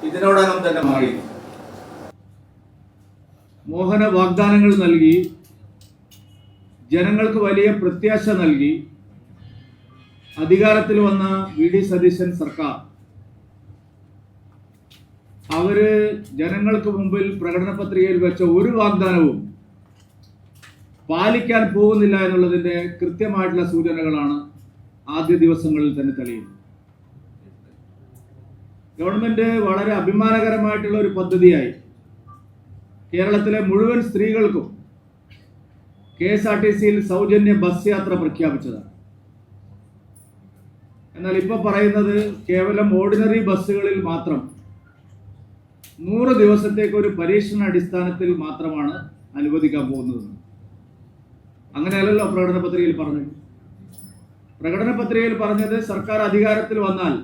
ഇതിനോടകം തന്നെ മാറി. മോഹന വാഗ്ദാനങ്ങൾ നൽകി ജനങ്ങൾക്ക് വലിയ പ്രത്യാശ നൽകി അധികാരത്തിൽ വന്ന വി ഡി സതീശൻ സർക്കാർ അവര് ജനങ്ങൾക്ക് മുമ്പിൽ പ്രകടന പത്രികയിൽ വെച്ച ഒരു വാഗ്ദാനവും പാലിക്കാൻ പോകുന്നില്ല എന്നുള്ളതിന്റെ കൃത്യമായിട്ടുള്ള സൂചനകളാണ് ആദ്യ ദിവസങ്ങളിൽ തന്നെ തെളിയുന്നത്. ഗവൺമെന്റ് വളരെ അഭിമാനകരമായിട്ടുള്ള ഒരു പദ്ധതിയായി കേരളത്തിലെ മുഴുവൻ സ്ത്രീകൾക്കും KSRTCയിൽ സൗജന്യ ബസ് യാത്ര പ്രഖ്യാപിച്ചതാണ്. എന്നാൽ ഇപ്പൊ പറയുന്നത് കേവലം ഓർഡിനറി ബസ്സുകളിൽ മാത്രം 100 ദിവസത്തേക്ക് ഒരു പരീക്ഷണ അടിസ്ഥാനത്തിൽ മാത്രമാണ് അനുവദിക്കാൻ പോകുന്നത്. അങ്ങനെയല്ലല്ലോ പ്രകടന പത്രികയിൽ പറഞ്ഞത്. പ്രകടന പത്രികയിൽ പറഞ്ഞത് സർക്കാർ അധികാരത്തിൽ വന്നാൽ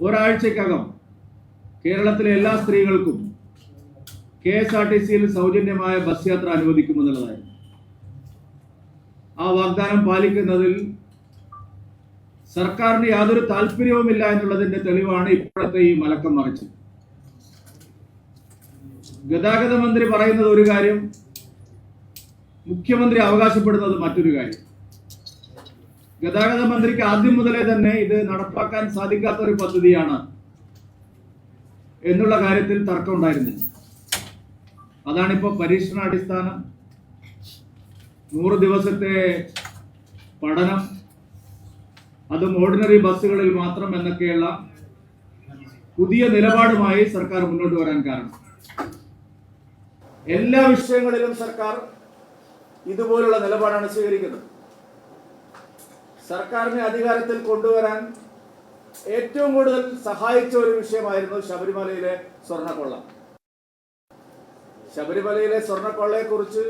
ഒരാഴ്ചക്കകം കേരളത്തിലെ എല്ലാ സ്ത്രീകൾക്കും KSRTCയിൽ സൗജന്യമായ ബസ് യാത്ര അനുവദിക്കുമെന്നുള്ളതായിരുന്നു. ആ വാഗ്ദാനം പാലിക്കുന്നതിൽ സർക്കാരിന് യാതൊരു താല്പര്യവുമില്ല എന്നുള്ളതിന്റെ തെളിവാണ് ഇപ്പോഴത്തെ ഈ മലക്കം മറിച്ച്. ഗതാഗത മന്ത്രി പറയുന്നത് ഒരു കാര്യം, മുഖ്യമന്ത്രി അവകാശപ്പെടുന്നത് മറ്റൊരു കാര്യം. ഗതാഗത മന്ത്രിക്ക് ആദ്യം മുതലേ തന്നെ ഇത് നടപ്പാക്കാൻ സാധിക്കാത്ത ഒരു പദ്ധതിയാണ് എന്നുള്ള കാര്യത്തിൽ തർക്കമുണ്ടായിരുന്നില്ല. അതാണിപ്പോ പരീക്ഷണാടിസ്ഥാനം, 100 ദിവസത്തെ പഠനം, അതും ഓർഡിനറി ബസ്സുകളിൽ മാത്രം എന്നൊക്കെയുള്ള പുതിയ നിലപാടുമായി സർക്കാർ മുന്നോട്ട് വരാൻ കാരണം. എല്ലാ വിഷയങ്ങളിലും സർക്കാർ ഇതുപോലുള്ള നിലപാടാണ് സ്വീകരിക്കുന്നത്. സർക്കാരിനെ അധികാരത്തിൽ കൊണ്ടുവരാൻ ഏറ്റവും കൂടുതൽ സഹായിച്ച ഒരു വിഷയമായിരുന്നു ശബരിമലയിലെ സ്വർണ്ണക്കൊള്ള. ശബരിമലയിലെ സ്വർണ്ണക്കൊള്ളയെ കുറിച്ച്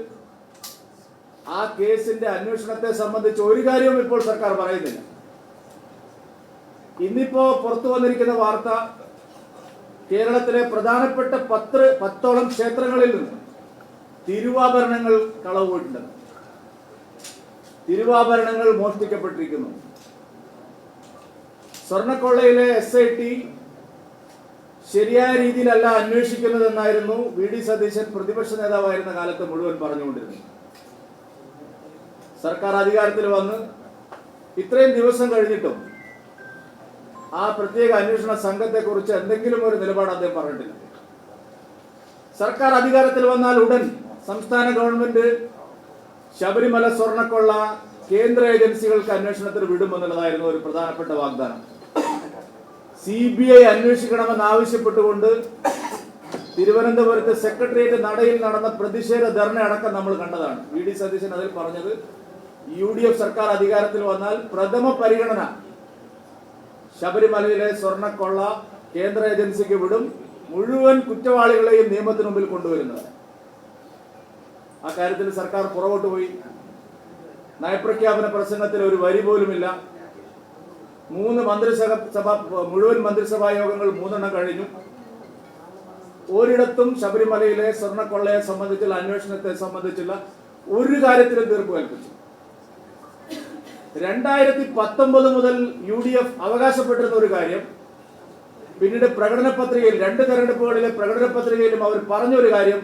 ആ കേസിന്റെ അന്വേഷണത്തെ സംബന്ധിച്ച് ഒരു കാര്യവും ഇപ്പോൾ സർക്കാർ പറയുന്നില്ല. ഇന്നിപ്പോ പുറത്തു വന്നിരിക്കുന്ന വാർത്ത, കേരളത്തിലെ പ്രധാനപ്പെട്ട 10ഓളം ക്ഷേത്രങ്ങളിൽ നിന്ന് തിരുവാഭരണങ്ങൾ കളവ് പോയിട്ടുണ്ട്. തിരുവാഭരണങ്ങൾ മോഷ്ടിക്കപ്പെട്ടിരിക്കുന്നു. സ്വർണ്ണക്കൊള്ളയിലെ SIT ശരിയായ രീതിയിലല്ല അന്വേഷിക്കുന്നതെന്നായിരുന്നു വി ഡി സതീശൻ പ്രതിപക്ഷ നേതാവായിരുന്ന കാലത്ത് മുഴുവൻ പറഞ്ഞുകൊണ്ടിരുന്നത്. സർക്കാർ അധികാരത്തിൽ വന്ന് ഇത്രയും ദിവസം കഴിഞ്ഞിട്ടും ആ പ്രത്യേക അന്വേഷണ സംഘത്തെക്കുറിച്ച് എന്തെങ്കിലും ഒരു നിലപാട് അദ്ദേഹം പറഞ്ഞിട്ടില്ല. സർക്കാർ അധികാരത്തിൽ വന്നാൽ ഉടൻ സംസ്ഥാന ഗവൺമെന്റ് ശബരിമല സ്വർണ്ണക്കൊള്ള കേന്ദ്ര ഏജൻസികൾക്ക് അന്വേഷണത്തിന് വിടുമെന്നുള്ളതായിരുന്നു ഒരു പ്രധാനപ്പെട്ട വാഗ്ദാനം. CBI അന്വേഷിക്കണമെന്ന് ആവശ്യപ്പെട്ടുകൊണ്ട് തിരുവനന്തപുരത്ത് സെക്രട്ടേറിയറ്റ് നടയിൽ നടന്ന പ്രതിഷേധ ധർണ അടക്കം നമ്മൾ കണ്ടതാണ്. വി ഡി സതീശൻ അതിൽ പറഞ്ഞത് UDF സർക്കാർ അധികാരത്തിൽ വന്നാൽ പ്രഥമ പരിഗണന ശബരിമലയിലെ സ്വർണ്ണക്കൊള്ള കേന്ദ്ര ഏജൻസിക്ക് വിടും, മുഴുവൻ കുറ്റവാളികളെയും നിയമത്തിന് മുമ്പിൽ കൊണ്ടുവരുന്നത്. ആ കാര്യത്തിൽ സർക്കാർ പുറകോട്ട് പോയി. നയപ്രഖ്യാപന പ്രസംഗത്തിൽ ഒരു വരി പോലുമില്ല. 3 മുഴുവൻ മന്ത്രിസഭാ യോഗങ്ങൾ 3 കഴിഞ്ഞു. ഒരിടത്തും ശബരിമലയിലെ സ്വർണ്ണക്കൊള്ളയെ സംബന്ധിച്ചുള്ള അന്വേഷണത്തെ സംബന്ധിച്ചുള്ള ഒരു കാര്യത്തിലും തീർപ്പ് കൽപ്പിച്ചു. 2019 മുതൽ UDF അവകാശപ്പെട്ടിരുന്ന ഒരു കാര്യം പിന്നീട് പ്രകടന പത്രികയിൽ 2 തെരഞ്ഞെടുപ്പുകളിലെ പ്രകടന പത്രികയിലും അവർ പറഞ്ഞൊരു കാര്യം,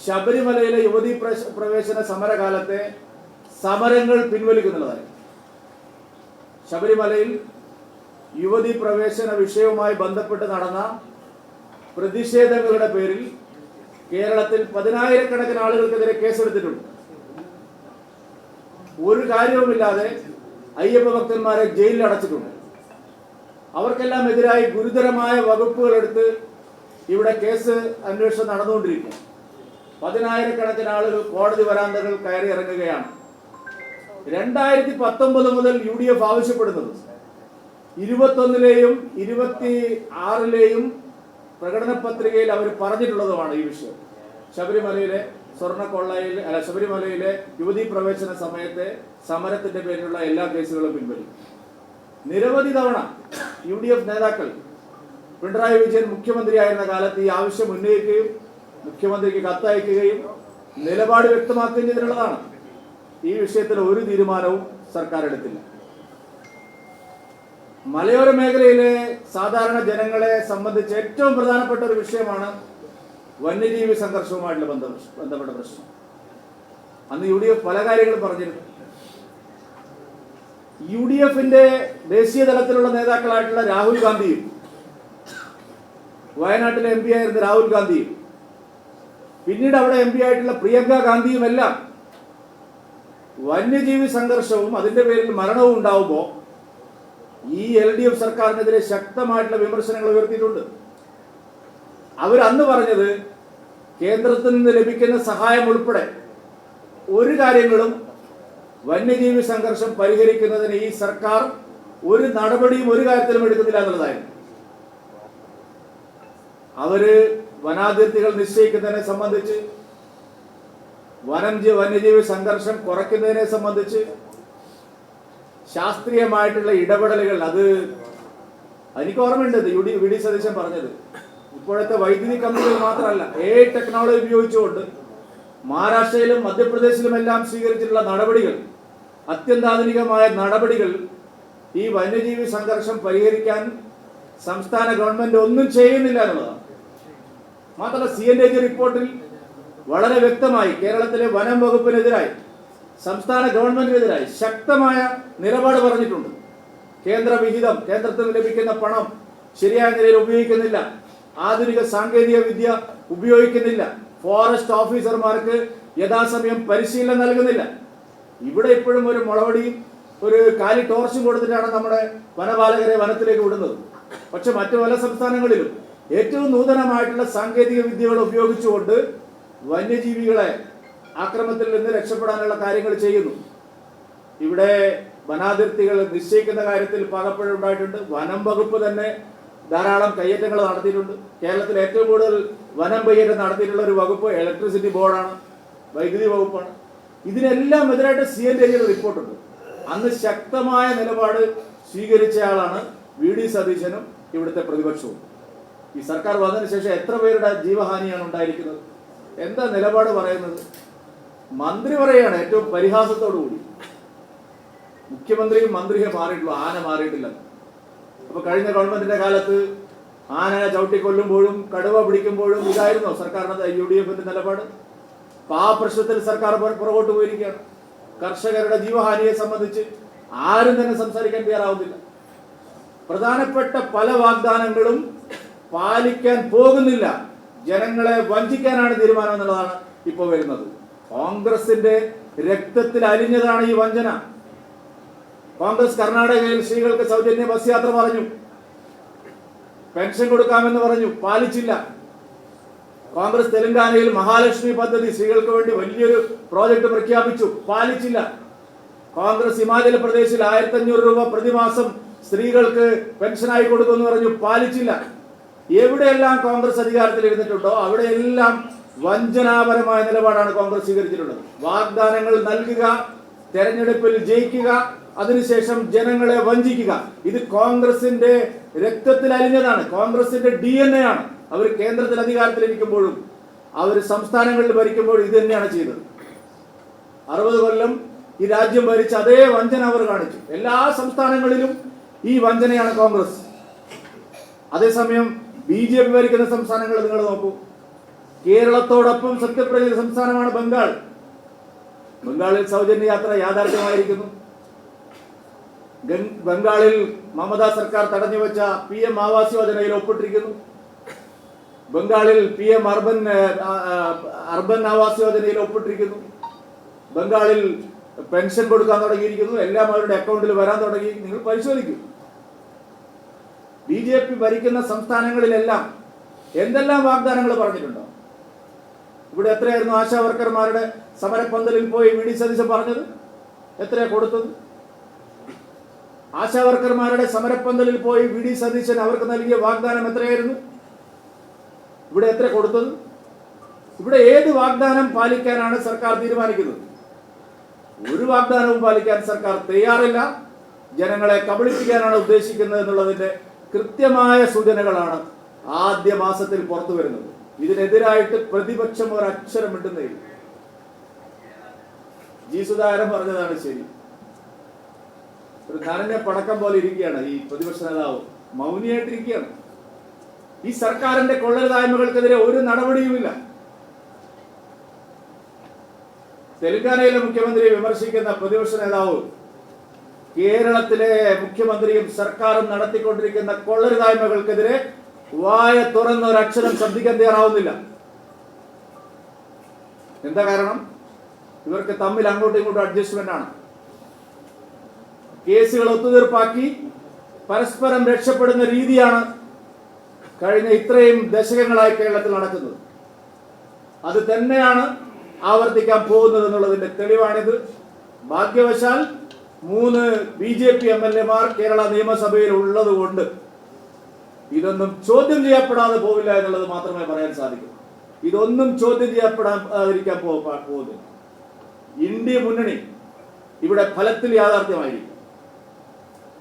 ശബരിമലയിലെ യുവതീ പ്രവേശന സമരകാലത്തെ സമരങ്ങൾ പിൻവലിക്കുന്നതായി. ശബരിമലയിൽ യുവതീ പ്രവേശന വിഷയവുമായി ബന്ധപ്പെട്ട് നടന്ന പ്രതിഷേധങ്ങളുടെ പേരിൽ കേരളത്തിൽ 10,000-കണക്കിന് ആളുകൾക്കെതിരെ കേസെടുത്തിട്ടുണ്ട്. ഒരു കാര്യവുമില്ലാതെ അയ്യപ്പ ഭക്തന്മാരെ ജയിലിൽ അടച്ചിട്ടുണ്ട്. അവർക്കെല്ലാം എതിരായി ഗുരുതരമായ വകുപ്പുകൾ എടുത്ത് ഇവിടെ കേസ് അന്വേഷണം നടന്നുകൊണ്ടിരിക്കുക. 10,000-കണക്കിന് ആളുകൾ കോടതി വരാന്തകൾ കയറി ഇറങ്ങുകയാണ്. 2019 മുതൽ UDF ആവശ്യപ്പെടുന്നത് 21-ലെയും 26-ലെയും പ്രകടന പത്രികയിൽ അവർ പറഞ്ഞിട്ടുള്ളതുമാണ് ഈ വിഷയം. ശബരിമലയിലെ ശബരിമലയിലെ യുവതീ പ്രവേശന സമയത്തെ സമരത്തിന്റെ പേരിലുള്ള എല്ലാ കേസുകളും പിൻവലിക്കും. നിരവധി തവണ UDF നേതാക്കൾ പിണറായി വിജയൻ മുഖ്യമന്ത്രിയായിരുന്ന കാലത്ത് ഈ ആവശ്യം ഉന്നയിക്കുകയും മുഖ്യമന്ത്രിക്ക് കത്തയക്കുകയും നിലപാട് വ്യക്തമാക്കുകയും ചെയ്തിട്ടുള്ളതാണ്. ഈ വിഷയത്തിൽ ഒരു തീരുമാനവും സർക്കാർ എടുത്തില്ല. മലയോര മേഖലയിലെ സാധാരണ ജനങ്ങളെ സംബന്ധിച്ച് ഏറ്റവും പ്രധാനപ്പെട്ട ഒരു വിഷയമാണ് വന്യജീവി സംഘർഷവുമായിട്ടുള്ള ബന്ധപ്പെട്ട പ്രശ്നം. അന്ന് UDF പല കാര്യങ്ങളും പറഞ്ഞിരുന്നു. UDFന്റെ ദേശീയ തലത്തിലുള്ള നേതാക്കളായിട്ടുള്ള രാഹുൽ ഗാന്ധിയും വയനാട്ടിലെ MP ആയിരുന്ന രാഹുൽ ഗാന്ധിയും പിന്നീട് അവിടെ MP ആയിട്ടുള്ള പ്രിയങ്ക ഗാന്ധിയും എല്ലാം വന്യജീവി സംഘർഷവും അതിന്റെ പേരിൽ മരണവും ഉണ്ടാവുമ്പോൾ ഈ LDF സർക്കാരിനെതിരെ ശക്തമായിട്ടുള്ള വിമർശനങ്ങൾ ഉയർത്തിയിട്ടുണ്ട്. അവരന്ന് പറഞ്ഞത് കേന്ദ്രത്തിൽ നിന്ന് ലഭിക്കുന്ന സഹായം ഉൾപ്പെടെ ഒരു കാര്യങ്ങളും വന്യജീവി സംഘർഷം പരിഹരിക്കുന്നതിന് ഈ സർക്കാർ ഒരു നടപടിയും ഒരു കാര്യത്തിലും എടുക്കുന്നില്ല എന്നുള്ളതായിരുന്നു. അവര് വനാതിർത്തികൾ നിശ്ചയിക്കുന്നതിനെ സംബന്ധിച്ച്, വന്യജീവി സംഘർഷം കുറയ്ക്കുന്നതിനെ സംബന്ധിച്ച് ശാസ്ത്രീയമായിട്ടുള്ള ഇടപെടലുകൾ, അത് എനിക്ക് ഓർമ്മയുണ്ട് VD സതീശൻ പറഞ്ഞത്. ഇപ്പോഴത്തെ വൈദ്യുതി കമ്പനികൾ മാത്രമല്ല, ടെക്നോളജി ഉപയോഗിച്ചുകൊണ്ട് മഹാരാഷ്ട്രയിലും മധ്യപ്രദേശിലുമെല്ലാം സ്വീകരിച്ചിട്ടുള്ള നടപടികൾ, അത്യന്താധുനികമായ നടപടികൾ ഈ വന്യജീവി സംഘർഷം പരിഹരിക്കാൻ സംസ്ഥാന ഗവൺമെന്റ് ഒന്നും ചെയ്യുന്നില്ല എന്നുള്ളതാണ്. മാത്രമല്ല, CNAG റിപ്പോർട്ടിൽ വളരെ വ്യക്തമായി കേരളത്തിലെ വനം വകുപ്പിനെതിരായി, സംസ്ഥാന ഗവൺമെന്റിനെതിരായി ശക്തമായ നിലപാട് പറഞ്ഞിട്ടുണ്ട്. കേന്ദ്ര വിഹിതം, കേന്ദ്രത്തിൽ ലഭിക്കുന്ന പണം ശരിയായ നിലയിൽ ഉപയോഗിക്കുന്നില്ല, ആധുനിക സാങ്കേതിക വിദ്യ ഉപയോഗിക്കുന്നില്ല, ഫോറസ്റ്റ് ഓഫീസർമാർക്ക് യഥാസമയം പരിശീലനം നൽകുന്നില്ല. ഇവിടെ ഇപ്പോഴും ഒരു മുളവടിയും ഒരു കാലി ടോർച്ചും കൊടുത്തിട്ടാണ് നമ്മുടെ വനപാലകരെ വനത്തിലേക്ക് വിടുന്നത്. പക്ഷെ മറ്റു പല സംസ്ഥാനങ്ങളിലും ഏറ്റവും നൂതനമായിട്ടുള്ള സാങ്കേതിക വിദ്യകൾ ഉപയോഗിച്ചുകൊണ്ട് വന്യജീവികളെ ആക്രമണത്തിൽ നിന്ന് രക്ഷപ്പെടാനുള്ള കാര്യങ്ങൾ ചെയ്യുന്നു. ഇവിടെ വനാതിർത്തികൾ നിശ്ചയിക്കുന്ന കാര്യത്തിൽ പാകപ്പിഴ ഉണ്ടായിട്ടുണ്ട്. വനം വകുപ്പ് തന്നെ ധാരാളം കയ്യേറ്റങ്ങൾ നടത്തിയിട്ടുണ്ട്. കേരളത്തിൽ ഏറ്റവും കൂടുതൽ വനം കയ്യേറ്റം നടത്തിയിട്ടുള്ള ഒരു വകുപ്പ് ഇലക്ട്രിസിറ്റി ബോർഡാണ്, വൈദ്യുതി വകുപ്പാണ്. ഇതിനെല്ലാം എതിരായിട്ട് CNAG റിപ്പോർട്ടുണ്ട്. അന്ന് ശക്തമായ നിലപാട് സ്വീകരിച്ചയാളാണ് VD സതീശനും ഇവിടുത്തെ പ്രതിപക്ഷവും. ഈ സർക്കാർ വന്നതിന് ശേഷം എത്ര പേരുടെ ജീവഹാനിയാണ് ഉണ്ടായിരിക്കുന്നത്? എന്താ നിലപാട് പറയുന്നത്? മന്ത്രി പറയാണ് ഏറ്റവും പരിഹാസത്തോടുകൂടി, മുഖ്യമന്ത്രിയും മന്ത്രിയെ മാറിയിട്ടുള്ളൂ, ആന മാറിയിട്ടില്ല. അപ്പൊ കഴിഞ്ഞ ഗവൺമെന്റിന്റെ കാലത്ത് ആനയെ ചവിട്ടിക്കൊല്ലുമ്പോഴും കടുവ പിടിക്കുമ്പോഴും ഇതായിരുന്നോ സർക്കാരിന്റെ UDFന്റെ നിലപാട്? ആ പ്രശ്നത്തിൽ സർക്കാർ പുറകോട്ട് പോയിരിക്കുകയാണ്. കർഷകരുടെ ജീവഹാനിയെ സംബന്ധിച്ച് ആരും തന്നെ സംസാരിക്കാൻ തയ്യാറാവുന്നില്ല. പ്രധാനപ്പെട്ട പല വാഗ്ദാനങ്ങളും പാലിക്കാൻ പോകുന്നില്ല. ജനങ്ങളെ വഞ്ചിക്കാനാണ് തീരുമാനം എന്നുള്ളതാണ് ഇപ്പോൾ വരുന്നത്. കോൺഗ്രസിന്റെ രക്തത്തിൽ അലിഞ്ഞതാണ് ഈ വഞ്ചന. കോൺഗ്രസ് കർണാടകയിൽ സ്ത്രീകൾക്ക് സൗജന്യ ബസ് യാത്ര പറഞ്ഞു, പെൻഷൻ കൊടുക്കാമെന്ന് പറഞ്ഞു, പാലിച്ചില്ല. കോൺഗ്രസ് തെലങ്കാനയിൽ മഹാലക്ഷ്മി പദ്ധതി സ്ത്രീകൾക്ക് വേണ്ടി വലിയൊരു പ്രോജക്ട് പ്രഖ്യാപിച്ചു, പാലിച്ചില്ല. കോൺഗ്രസ് ഹിമാചൽ പ്രദേശിൽ 1500 രൂപ പ്രതിമാസം സ്ത്രീകൾക്ക് പെൻഷനായി കൊടുക്കുമെന്ന് പറഞ്ഞു, പാലിച്ചില്ല. എവിടെയെല്ലാം കോൺഗ്രസ് അധികാരത്തിൽ ഇരുന്നിട്ടുണ്ടോ അവിടെയെല്ലാം വഞ്ചനാപരമായ നിലപാടാണ് കോൺഗ്രസ് സ്വീകരിച്ചിട്ടുള്ളത്. വാഗ്ദാനങ്ങൾ നൽകുക, തെരഞ്ഞെടുപ്പിൽ ജയിക്കുക, അതിനുശേഷം ജനങ്ങളെ വഞ്ചിക്കുക. ഇത് കോൺഗ്രസിന്റെ രക്തത്തിൽ അലിഞ്ഞതാണ്, കോൺഗ്രസിന്റെ DNA ആണ്. അവർ കേന്ദ്രത്തിൽ അധികാരത്തിലിരിക്കുമ്പോഴും അവർ സംസ്ഥാനങ്ങളിൽ ഭരിക്കുമ്പോഴും ഇത് തന്നെയാണ് ചെയ്തത്. 60 കൊല്ലം ഈ രാജ്യം ഭരിച്ച അതേ വഞ്ചന അവർ കാണിച്ചു. എല്ലാ സംസ്ഥാനങ്ങളിലും ഈ വഞ്ചനയാണ് കോൺഗ്രസ്. അതേസമയം BJP ഭരിക്കുന്ന സംസ്ഥാനങ്ങൾ നിങ്ങൾ നോക്കൂ. കേരളത്തോടൊപ്പം സത്യപ്രതിജ്ഞ സംസ്ഥാനമാണ് ബംഗാൾ. ബംഗാളിൽ സൗജന്യ യാത്ര യാഥാർത്ഥ്യമായിരിക്കുന്നു. ബംഗാളിൽ മമതാ സർക്കാർ തടഞ്ഞു വെച്ച PM ആവാസ് യോജനയിൽ ഒപ്പിട്ടിരിക്കുന്നു. ബംഗാളിൽ PM അർബൻ ആവാസ് യോജനയിൽ ഒപ്പിട്ടിരിക്കുന്നു. ബംഗാളിൽ പെൻഷൻ കൊടുക്കാൻ തുടങ്ങിയിരിക്കുന്നു. എല്ലാം അവരുടെ അക്കൗണ്ടിൽ വരാൻ തുടങ്ങി. നിങ്ങൾ പരിശോധിക്കൂ. BJP ഭരിക്കുന്ന സംസ്ഥാനങ്ങളിലെല്ലാം എന്തെല്ലാം വാഗ്ദാനങ്ങൾ പറഞ്ഞിട്ടുണ്ടോ? ഇവിടെ എത്രയായിരുന്നു ആശാ വർക്കർമാരുടെ സമരപ്പന്തലിൽ പോയി VD സതീശൻ പറഞ്ഞത്? എത്രയാ കൊടുത്തത്? ആശാ വർക്കർമാരുടെ സമരപ്പന്തലിൽ പോയി VD സതീശൻ അവർക്ക് നൽകിയ വാഗ്ദാനം എത്രയായിരുന്നു? ഇവിടെ എത്ര കൊടുത്തത്? ഇവിടെ ഏത് വാഗ്ദാനം പാലിക്കാനാണ് സർക്കാർ തീരുമാനിക്കുന്നത്? ഒരു വാഗ്ദാനവും പാലിക്കാൻ സർക്കാർ തയ്യാറില്ല. ജനങ്ങളെ കബളിപ്പിക്കാനാണ് ഉദ്ദേശിക്കുന്നത് എന്നുള്ളതിന്റെ കൃത്യമായ സൂചനകളാണ് ആദ്യ മാസത്തിൽ പുറത്തു വരുന്നത്. ഇതിനെതിരായിട്ട് പ്രതിപക്ഷം ഒരക്ഷരം മിണ്ടുന്നില്ല. G. സുധാകരൻ പറഞ്ഞതാണ് ശരി. ഒരു നനഞ്ഞ പടക്കം പോലെ ഇരിക്കുകയാണ് ഈ പ്രതിപക്ഷ നേതാവ്, മൗനിയായിട്ടിരിക്കുകയാണ്. ഈ സർക്കാരിന്റെ കൊള്ളരുതായ്മകൾക്കെതിരെ ഒരു നടപടിയുമില്ല. തെലങ്കാനയിലെ മുഖ്യമന്ത്രിയെ വിമർശിക്കുന്ന പ്രതിപക്ഷ നേതാവ് കേരളത്തിലെ മുഖ്യമന്ത്രിയും സർക്കാരും നടത്തിക്കൊണ്ടിരിക്കുന്ന കൊള്ളരുതായ്മകൾക്കെതിരെ വായ തുറന്ന ഒരു അക്ഷരം ശബ്ദിക്കാൻ തയ്യാറാവുന്നില്ല. എന്താ കാരണം? ഇവർക്ക് തമ്മിൽ അങ്ങോട്ടും ഇങ്ങോട്ടും അഡ്ജസ്റ്റ്മെന്റ് ആണ്. കേസുകൾ ഒത്തുതീർപ്പാക്കി പരസ്പരം രക്ഷപ്പെടുന്ന രീതിയാണ് കഴിഞ്ഞ ഇത്രയും ദശകങ്ങളായി കേരളത്തിൽ നടക്കുന്നത്. അത് തന്നെയാണ് ആവർത്തിക്കാൻ പോകുന്നത് എന്നുള്ളതിന്റെ തെളിവാണിത്. ഭാഗ്യവശാൽ 3 BJP MLA-മാർ കേരള നിയമസഭയിൽ ഉള്ളത് കൊണ്ട് ഇതൊന്നും ചോദ്യം ചെയ്യപ്പെടാതെ പോവില്ല എന്നുള്ളത് മാത്രമേ പറയാൻ സാധിക്കൂ. ഇതൊന്നും ചോദ്യം ചെയ്യപ്പെടാതിരിക്കാൻ പോകുന്നില്ല. ഇന്ത്യ മുന്നണി ഇവിടെ ഫലത്തിൽ യാഥാർത്ഥ്യമായിരിക്കും.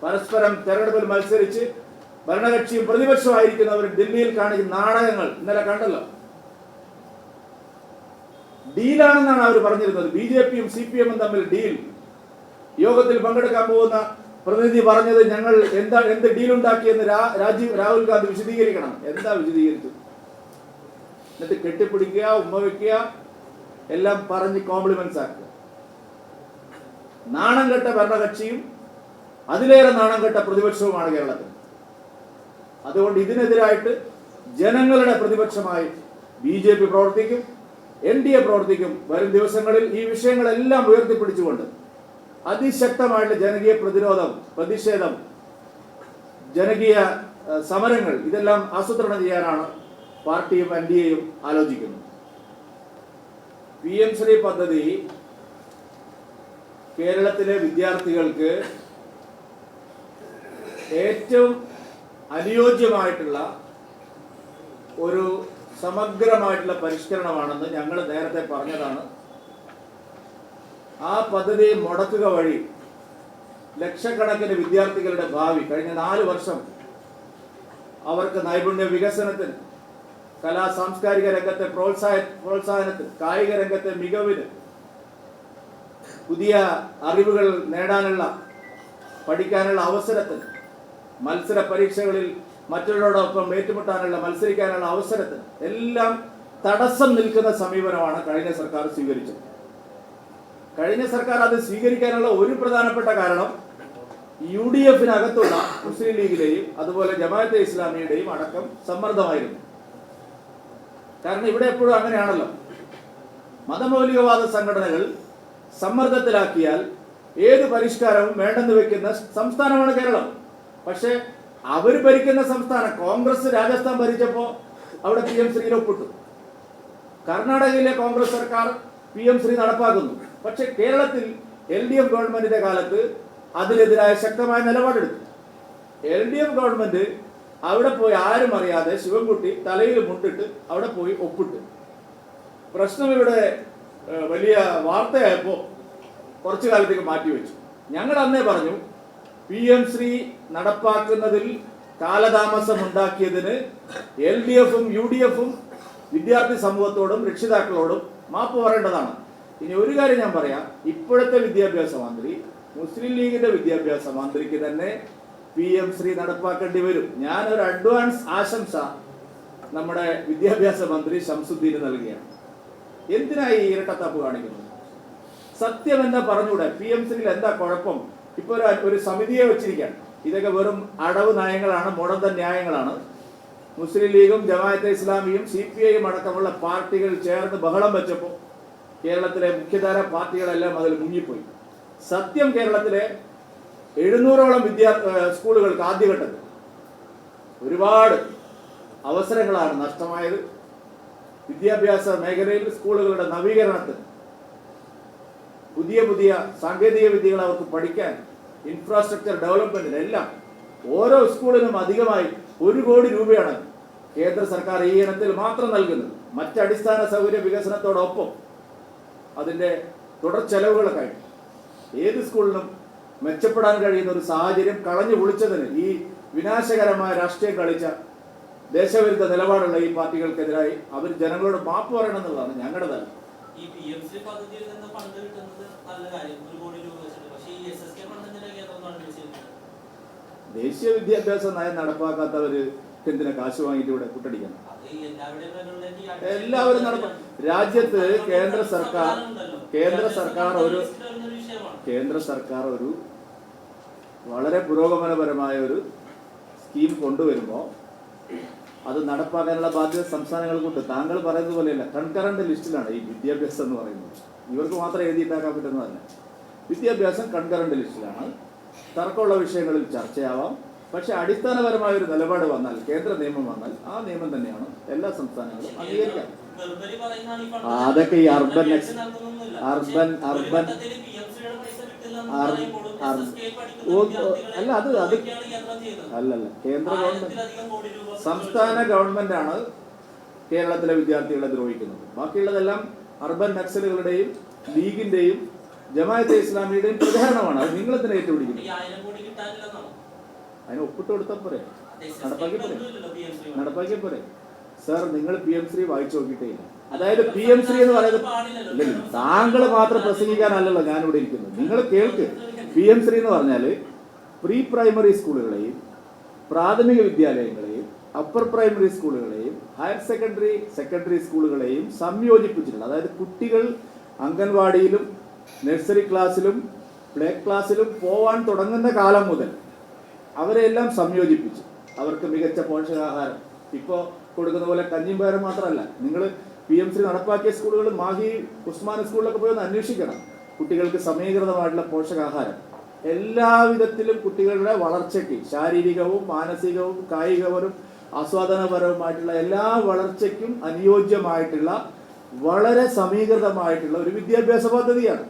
പരസ്പരം തെരഞ്ഞെടുപ്പിൽ മത്സരിച്ച് ഭരണകക്ഷിയും പ്രതിപക്ഷമായിരിക്കുന്നവർ ഡൽഹിയിൽ കാണിക്കുന്ന നാടകങ്ങൾ ഇന്നലെ കണ്ടല്ലോ. ഡീലാണെന്നാണ് അവർ പറഞ്ഞിരുന്നത്. BJP-യും CPM-ഉം തമ്മിൽ ഡീൽ. യോഗത്തിൽ പങ്കെടുക്കാൻ പോകുന്ന പ്രതിനിധി പറഞ്ഞത് ഞങ്ങൾ എന്ത് ഡീലുണ്ടാക്കിയെന്ന് രാഹുൽ ഗാന്ധി വിശദീകരിക്കണം. എന്താ വിശദീകരിച്ചു? എന്നിട്ട് കെട്ടിപ്പിടിക്കുക, ഉമ്മ വയ്ക്കുക, എല്ലാം പറഞ്ഞ് കോംപ്ലിമെന്റ്സ് ആക്കുക. നാണം കെട്ട ഭരണകക്ഷിയും അതിലേറെ നാണം കെട്ട പ്രതിപക്ഷവുമാണ് കേരളത്തിൽ. അതുകൊണ്ട് ഇതിനെതിരായിട്ട് ജനങ്ങളുടെ പ്രതിപക്ഷമായി BJP പ്രവർത്തിക്കും, NDA പ്രവർത്തിക്കും. വരും ദിവസങ്ങളിൽ ഈ വിഷയങ്ങളെല്ലാം ഉയർത്തിപ്പിടിച്ചുകൊണ്ട് അതിശക്തമായിട്ടുള്ള ജനകീയ പ്രതിഷേധം, ജനകീയ സമരങ്ങൾ ഇതെല്ലാം ആസൂത്രണം ചെയ്യാനാണ് പാർട്ടിയും NDA-യും ആലോചിക്കുന്നത്. PM ശ്രീ പദ്ധതി കേരളത്തിലെ വിദ്യാർത്ഥികൾക്ക് ഏറ്റവും അനുയോജ്യമായിട്ടുള്ള ഒരു സമഗ്രമായിട്ടുള്ള പരിഷ്കരണമാണെന്ന് ഞങ്ങൾ നേരത്തെ പറഞ്ഞതാണ്. ആ പദ്ധതി മുടക്കുക വഴി ലക്ഷക്കണക്കിന് വിദ്യാർത്ഥികളുടെ ഭാവി, കഴിഞ്ഞ 4 വർഷം അവർക്ക് നൈപുണ്യ വികസനത്തിന്, കലാ സാംസ്കാരിക രംഗത്തെ പ്രോത്സാഹനത്തിന്, കായിക രംഗത്തെ മികവിന്, പുതിയ അറിവുകൾ നേടാനുള്ള, പഠിക്കാനുള്ള അവസരത്തിന്, മത്സര പരീക്ഷകളിൽ മറ്റുള്ളവരോടൊപ്പം ഏറ്റുമുട്ടാനുള്ള, മത്സരിക്കാനുള്ള അവസരത്തിന് എല്ലാം തടസ്സം നിൽക്കുന്ന സമീപനമാണ് കഴിഞ്ഞ സർക്കാർ സ്വീകരിച്ചത്. കഴിഞ്ഞ സർക്കാർ അത് സ്വീകരിക്കാനുള്ള ഒരു പ്രധാനപ്പെട്ട കാരണം UDF-നകത്തുള്ള മുസ്ലിം ലീഗിലെയും അതുപോലെ ജമാഅത്തെ ഇസ്ലാമിയുടെയും അടക്കം സമ്മർദ്ദമായിരുന്നു. കാരണം ഇവിടെ എപ്പോഴും അങ്ങനെയാണല്ലോ, മതമൗലികവാദ സംഘടനകൾ സമ്മർദ്ദത്തിലാക്കിയാൽ ഏത് പരിഷ്കാരവും വേണ്ടെന്ന് വെക്കുന്ന സംസ്ഥാനമാണ് കേരളം. പക്ഷേ അവർ ഭരിക്കുന്ന സംസ്ഥാനം, കോൺഗ്രസ് രാജസ്ഥാൻ ഭരിച്ചപ്പോൾ അവിടെ PM ശ്രീയിൽ ഒപ്പിട്ടു. കർണാടകയിലെ കോൺഗ്രസ് സർക്കാർ PM ശ്രീ നടപ്പാക്കുന്നു. പക്ഷെ കേരളത്തിൽ LDF ഗവൺമെന്റിന്റെ കാലത്ത് അതിനെതിരായ ശക്തമായ നിലപാടെടുത്തു. LDF ഗവൺമെന്റ് അവിടെ പോയി ആരും അറിയാതെ ശിവൻകുട്ടി തലയിൽ മുണ്ടിട്ട് അവിടെ പോയി ഒപ്പിട്ട്. പ്രശ്നം ഇവിടെ വലിയ വാർത്തയായപ്പോൾ കുറച്ചു കാലത്തേക്ക് മാറ്റിവെച്ചു. ഞങ്ങൾ അന്നേ പറഞ്ഞു PM ശ്രീ നടപ്പാക്കുന്നതിൽ കാലതാമസം ഉണ്ടാക്കിയതിന് LDF-ഉം UDF-ഉം വിദ്യാർത്ഥി സമൂഹത്തോടും രക്ഷിതാക്കളോടും മാപ്പ് പറയേണ്ടതാണ്. ഇനി ഒരു കാര്യം ഞാൻ പറയാം, ഇപ്പോഴത്തെ വിദ്യാഭ്യാസ മന്ത്രി മുസ്ലിം ലീഗിന്റെ വിദ്യാഭ്യാസ മന്ത്രിക്ക് തന്നെ PM ശ്രീ നടപ്പാക്കേണ്ടി വരും. ഞാനൊരു അഡ്വാൻസ് ആശംസ നമ്മുടെ വിദ്യാഭ്യാസ മന്ത്രി ശംസുദ്ദീന് നൽകുകയാണ്. എന്തിനായി ഈ ഇരട്ടത്താപ്പ് കാണിക്കുന്നത്? സത്യം എന്താ പറഞ്ഞൂടെ? PM ശ്രീയിൽ എന്താ കുഴപ്പം? ഇപ്പൊ ഒരു സമിതിയെ വെച്ചിരിക്കുകയാണ്. ഇതൊക്കെ വെറും അടവ് നയങ്ങളാണ്, മുടന്തൻ ന്യായങ്ങളാണ്. മുസ്ലിം ലീഗും ജമാഅത്തെ ഇസ്ലാമിയും CPI-യും അടക്കമുള്ള പാർട്ടികൾ ചേർന്ന് ബഹളം വെച്ചപ്പോൾ കേരളത്തിലെ മുഖ്യധാര പാർട്ടികളെല്ലാം അതിൽ മുങ്ങിപ്പോയി. സത്യം, കേരളത്തിലെ 700ഓളം സ്കൂളുകൾക്ക് ആദ്യഘട്ടത്തിൽ ഒരുപാട് അവസരങ്ങളാണ് നഷ്ടമായത്. വിദ്യാഭ്യാസ മേഖലയിൽ സ്കൂളുകളുടെ നവീകരണത്തിന്, പുതിയ സാങ്കേതിക വിദ്യകൾ അവർക്ക് പഠിക്കാൻ, ഇൻഫ്രാസ്ട്രക്ചർ ഡെവലപ്മെന്റിന് എല്ലാം ഓരോ സ്കൂളിനും അധികമായി 1 കോടി രൂപയാണ് കേന്ദ്ര സർക്കാർ ഈ ഇനത്തിൽ മാത്രം നൽകുന്നത്. മറ്റടിസ്ഥാന സൗകര്യ വികസനത്തോടൊപ്പം അതിൻ്റെ തുടർ ചെലവുകളൊക്കെ ഏത് സ്കൂളിനും മെച്ചപ്പെടാൻ കഴിയുന്ന ഒരു സാഹചര്യം കളഞ്ഞു പൊളിച്ചതിന് ഈ വിനാശകരമായ രാഷ്ട്രീയം കളിച്ച ദേശവിരുദ്ധ നിലപാടുള്ള ഈ പാർട്ടികൾക്കെതിരായി അവർ ജനങ്ങളോട് മാപ്പ് പറയണം എന്നുള്ളതാണ് ഞങ്ങളുടെ തലം. ഈ PMC പദ്ധതിയിൽ നിന്ന് ഫണ്ട് കിട്ടുന്നത് നല്ല കാര്യം, 1 കോടി രൂപ വെച്ചിട്ട്. പക്ഷേ ഈ SSK ഫണ്ട് എന്തിനാണ് ദേശീയ വിദ്യാഭ്യാസ നയം നടപ്പാക്കാത്തവര് എന്തിനാ കാശ് വാങ്ങിയിട്ട് ഇവിടെ കുട്ടടിക്കണം? എല്ലാവരും രാജ്യത്ത് കേന്ദ്ര സർക്കാർ ഒരു വളരെ പുരോഗമനപരമായ ഒരു സ്കീം കൊണ്ടുവരുമ്പോൾ അത് നടപ്പാക്കാനുള്ള ബാധ്യത സംസ്ഥാനങ്ങൾക്കുണ്ട്. താങ്കൾ പറയുന്നത് പോലെയല്ല, കൺകറന്റ് ലിസ്റ്റിലാണ് ഈ വിദ്യാഭ്യാസം എന്ന് പറയുന്നത്. ഇവർക്ക് മാത്രം എഴുതിയിട്ടാക്കാൻ പറ്റുന്നതല്ല. വിദ്യാഭ്യാസം കൺകറന്റ് ലിസ്റ്റിലാണ്. തർക്കമുള്ള വിഷയങ്ങളിൽ ചർച്ചയാവാം. പക്ഷെ അടിസ്ഥാനപരമായ ഒരു നിലപാട് വന്നാൽ, കേന്ദ്ര നിയമം വന്നാൽ, ആ നിയമം തന്നെയാണ് എല്ലാ സംസ്ഥാനങ്ങളും അംഗീകരിക്കാം. അതൊക്കെ ഈ അർബൻ അല്ലല്ല, കേന്ദ്ര ഗവൺമെന്റ്, സംസ്ഥാന ഗവൺമെന്റ് ആണ് കേരളത്തിലെ വിദ്യാർത്ഥികളെ ദ്രോഹിക്കുന്നത്. ബാക്കിയുള്ളതെല്ലാം അർബൻ നക്സലുകളുടെയും ലീഗിന്റെയും ജമാഅത്തെ ഇസ്ലാമിയുടെയും പ്രചാരണമാണ്. അത് നിങ്ങൾ എന്തിനാ ഏറ്റുപിടിക്കുന്നത്? അതിന് ഒപ്പിട്ട് കൊടുത്താൽ പോരെ, നടപ്പാക്കിയ പോരെ. സർ, നിങ്ങൾ PM3 വായിച്ചു നോക്കിയിട്ടേ ഇല്ല. അതായത് PM3 എന്ന് പറയുന്നത് താങ്കൾ മാത്രം പ്രസംഗിക്കാനല്ലല്ലോ ഞാനിവിടെ ഇരിക്കുന്നത്. നിങ്ങൾ കേൾക്ക്. PM3 എന്ന് പറഞ്ഞാൽ പ്രീ പ്രൈമറി സ്കൂളുകളെയും പ്രാഥമിക വിദ്യാലയങ്ങളെയും അപ്പർ പ്രൈമറി സ്കൂളുകളെയും ഹയർ സെക്കൻഡറി സ്കൂളുകളെയും സംയോജിപ്പിച്ചിട്ടുള്ള, അതായത് കുട്ടികൾ അംഗൻവാടിയിലും നഴ്സറി ക്ലാസ്സിലും പ്ലേ ക്ലാസ്സിലും പോവാൻ തുടങ്ങുന്ന കാലം മുതൽ അവരെല്ലാം സംയോജിപ്പിച്ചു. അവർക്ക് മികച്ച പോഷകാഹാരം ഇപ്പോൾ കൊടുക്കുന്ന പോലെ കഞ്ഞിയും പയറും മാത്രമല്ല. നിങ്ങൾ PM3 നടപ്പാക്കിയ സ്കൂളുകൾ, മാഹി ഉസ്മാൻ സ്കൂളിലൊക്കെ പോയി ഒന്ന് അന്വേഷിക്കണം. കുട്ടികൾക്ക് സമീകൃതമായിട്ടുള്ള പോഷകാഹാരം എല്ലാവിധത്തിലും കുട്ടികളുടെ വളർച്ചയ്ക്ക്, ശാരീരികവും മാനസികവും കായികപരവും ആസ്വാദനപരവുമായിട്ടുള്ള എല്ലാ വളർച്ചയ്ക്കും അനുയോജ്യമായിട്ടുള്ള വളരെ സമീകൃതമായിട്ടുള്ള ഒരു വിദ്യാഭ്യാസ പദ്ധതിയാണ്.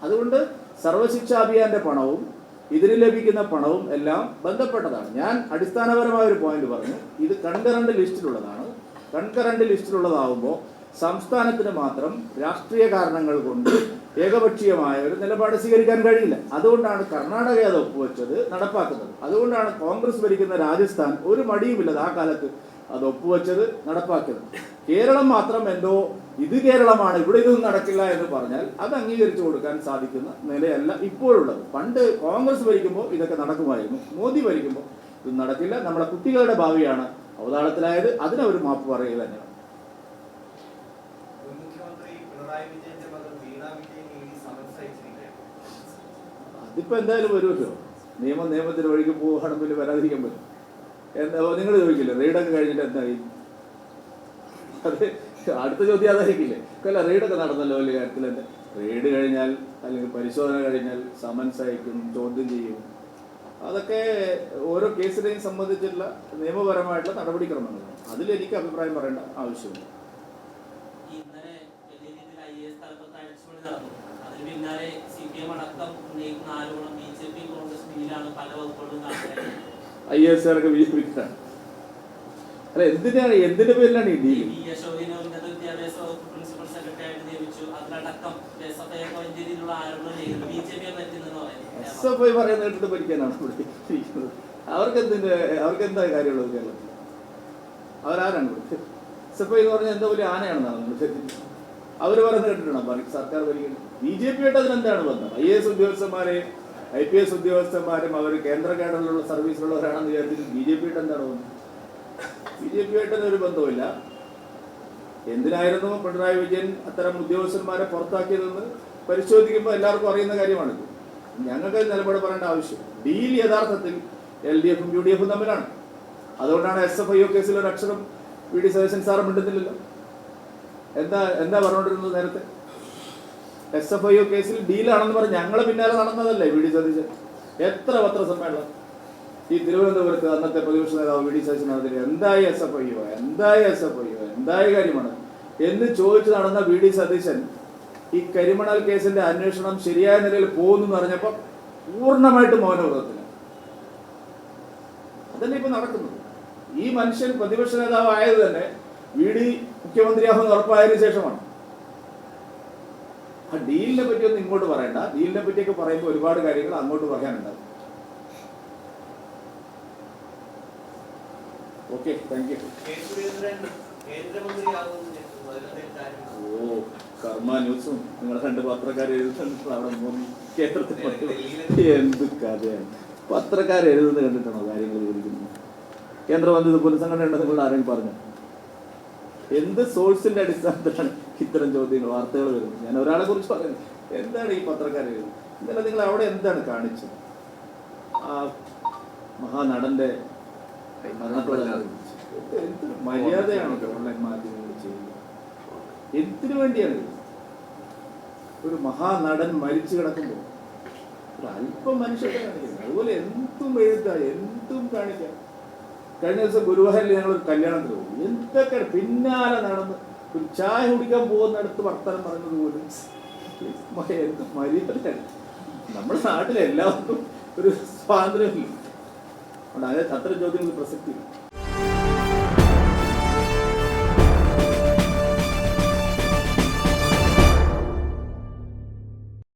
അതുകൊണ്ട് സർവശിക്ഷാ അഭിയാന്റെ പണവും ഇതിന് ലഭിക്കുന്ന പണവും എല്ലാം ബന്ധപ്പെട്ടതാണ്. ഞാൻ അടിസ്ഥാനപരമായ ഒരു പോയിന്റ് പറഞ്ഞു. ഇത് കൺകറന്റ് ലിസ്റ്റിലുള്ളതാണ്. കൺകറന്റ് ലിസ്റ്റിലുള്ളതാവുമ്പോൾ സംസ്ഥാനത്തിന് മാത്രം രാഷ്ട്രീയ കാരണങ്ങൾ കൊണ്ട് ഏകപക്ഷീയമായ ഒരു നിലപാട് സ്വീകരിക്കാൻ കഴിയില്ല. അതുകൊണ്ടാണ് കർണാടക അത് ഒപ്പുവെച്ചത്, നടപ്പാക്കുന്നത്. അതുകൊണ്ടാണ് കോൺഗ്രസ് ഭരിക്കുന്ന രാജസ്ഥാൻ ഒരു മടിയുമില്ലത് ആ കാലത്ത് അത് ഒപ്പുവെച്ചത്, നടപ്പാക്കുന്നത്. കേരളം മാത്രം എന്തോ ഇത് കേരളമാണ്, ഇവിടെ ഇതൊന്നും നടക്കില്ല എന്ന് പറഞ്ഞാൽ അത് അംഗീകരിച്ചു കൊടുക്കാൻ സാധിക്കുന്ന നിലയല്ല ഇപ്പോഴുള്ളത്. പണ്ട് കോൺഗ്രസ് ഭരിക്കുമ്പോൾ ഇതൊക്കെ നടക്കുമായിരുന്നു. മോദി ഭരിക്കുമ്പോൾ ഇത് നടക്കില്ല. നമ്മുടെ കുട്ടികളുടെ ഭാവിയാണ് അവതാളത്തിലായത്. അതിനവർ മാപ്പ് പറയുക തന്നെയാണ്. അതിപ്പോ എന്തായാലും വരുമല്ലോ. നിയമത്തിന് വഴിക്ക് പോവുകയാണെങ്കിൽ വരാതിരിക്കാൻ പറ്റും. എന്താ നിങ്ങൾ ചോദിക്കില്ലേ, റെയ്ഡൊക്കെ കഴിഞ്ഞിട്ട് എന്തായി? അത് അടുത്ത ചോദ്യം അതായിരിക്കില്ലേ? അല്ല, റെയ്ഡൊക്കെ നടന്നല്ലോ വലിയ കാര്യത്തിൽ. തന്നെ റെയ്ഡ് കഴിഞ്ഞാൽ അല്ലെങ്കിൽ പരിശോധന കഴിഞ്ഞാൽ സമൻസ് അയക്കും, ചോദ്യം ചെയ്യും. അതൊക്കെ ഓരോ കേസിനെയും സംബന്ധിച്ചുള്ള നിയമപരമായിട്ടുള്ള നടപടിക്രമങ്ങളാണ്. അതിലെനിക്ക് അഭിപ്രായം പറയേണ്ട ആവശ്യമില്ല. IAS BJPക്കാണ്. അല്ല, എന്തിന്റെ പേരിലാണ് ഈ ഡീൽ? SFI പറയുന്ന കേട്ടിട്ട് ഭരിക്കാനാണ് ഇവിടെ ഇരിക്കുന്നത്. അവർക്കെന്താ കാര്യമുള്ളത് കേരളത്തിൽ? അവരാരാണ് ഇവിടെ? SFI എന്ന് പറഞ്ഞാൽ എന്താ വലിയ ആനയാണെന്നാണ് നിങ്ങൾ ധരിക്കുന്നത്. അവർ പറയുന്നത് കേട്ടിട്ടാണ് സർക്കാർ ഭരിക്കുന്നത്. BJP ആയിട്ട് അതിനെന്താണ് ബന്ധം? IAS ഉദ്യോഗസ്ഥന്മാരെയും IPS ഉദ്യോഗസ്ഥന്മാരും അവർ കേന്ദ്ര കേഡറിലുള്ള സർവീസിലുള്ളവരാണെന്ന് വിചാരിച്ചിട്ട് BJP ആയിട്ട് എന്താണ് ബന്ധം? BJP ആയിട്ടൊന്നും ഒരു ബന്ധമില്ല. എന്തിനായിരുന്നു പിണറായി വിജയൻ അത്തരം ഉദ്യോഗസ്ഥന്മാരെ പുറത്താക്കിയതെന്ന് പരിശോധിക്കുമ്പോൾ എല്ലാവർക്കും അറിയുന്ന കാര്യമാണിത്. ഞങ്ങൾക്ക് നിലപാട് പറയേണ്ട ആവശ്യം. ഡീൽ യഥാർത്ഥത്തിൽ LDF-ഉം UDF-ഉം തമ്മിലാണ്. അതുകൊണ്ടാണ് SFIO കേസിൽ ഒരു അക്ഷരം VD സതീശൻ സാറ് മിണ്ടുന്നില്ലല്ലോ. എന്താ പറഞ്ഞുകൊണ്ടിരുന്നത് നേരത്തെ? SFIO കേസിൽ ഡീലാണെന്ന് പറഞ്ഞ് ഞങ്ങളെ പിന്നാലെ നടന്നതല്ലേ VD സതീശൻ? എത്ര പത്രസമ്മേളനം ഈ തിരുവനന്തപുരത്ത് അന്നത്തെ പ്രതിപക്ഷ നേതാവ് VD സതീശൻ നടത്തില്ല. എന്തായി SFIO എന്തായ കാര്യമാണ് എന്ന് ചോദിച്ചു നടന്ന VD സതീശൻ ഈ കരിമണൽ കേസിന്റെ അന്വേഷണം ശരിയായ നിലയിൽ പോകുന്നു അറിഞ്ഞപ്പോൾ പൂർണ്ണമായിട്ട് മൗനവ്രതത്തിലാണ്. അതന്നെ ഇപ്പൊ നടക്കുന്നത്. ഈ മനുഷ്യൻ പ്രതിപക്ഷ നേതാവ് ആയത് തന്നെ VD മുഖ്യമന്ത്രിയാകുമെന്ന് ഉറപ്പായതിനു ശേഷമാണ്. ആ ഡീലിനെ പറ്റിയൊന്നും ഇങ്ങോട്ട് പറയണ്ട. ഡീലിനെ പറ്റിയൊക്കെ പറയുമ്പോൾ ഒരുപാട് കാര്യങ്ങൾ അങ്ങോട്ട് പറയാനുണ്ടാവും. Okay, thank you. കർമ്മ ന്യൂസും നിങ്ങളെ രണ്ട് പത്രക്കാർ എഴുതുന്നുണ്ട് അവിടെ കേന്ദ്രത്തിൽ. എന്ത് കഥയാണ്. പത്രക്കാർ എഴുതുന്നത് കണ്ടിട്ടാണോ കാര്യങ്ങൾ വിവരിക്കുന്നത്? കേന്ദ്രമന്ത്രി പുനഃസംഘടന ഉണ്ടെന്ന് നിങ്ങൾ ആരെങ്കിലും പറഞ്ഞു? എന്ത് സോഴ്സിന്റെ അടിസ്ഥാനത്തിലാണ് ഇത്തരം ചോദ്യങ്ങൾ വാർത്തകൾ വരുന്നത്? ഞാൻ ഒരാളെ കുറിച്ച് പറയുന്നത്. എന്താണ് ഈ പത്രക്കാർ എഴുതുന്നത്? ഇന്നലെ നിങ്ങൾ അവിടെ എന്താണ് കാണിച്ചത്? ആ മഹാനടന്റെ മരണത്തോടെ എന്തൊരു മര്യാദയാണ് ഓൺലൈൻ മാധ്യമങ്ങൾ ചെയ്യുന്നത്? എന്തിനു വേണ്ടിയാണ്? ഒരു മഹാനടൻ മരിച്ചു കിടക്കുമ്പോൾ ഒരു അല്പം മനുഷ്യത്തെ കാണിക്കുന്നത്. അതുപോലെ എന്തും എഴുതാം, എന്തും കാണിക്കാം. കഴിഞ്ഞ ദിവസം ഗുരുവായൂരിൽ ഞങ്ങളൊരു കല്യാണത്തിന് പോകും. എന്തൊക്കെ പിന്നാലെ നടന്ന് ഒരു ചായ കുടിക്കാൻ പോകുന്നിടത്ത് വർത്തമാനം പറയുന്നത് പോലും എന്ത് മര്യാദയാണ്. നമ്മുടെ നാട്ടിലെ എല്ലാവർക്കും ഒരു സ്വാതന്ത്ര്യമില്ല. അതുകൊണ്ട് അത്തരം ചോദ്യങ്ങൾക്ക് പ്രസക്തിയില്ല.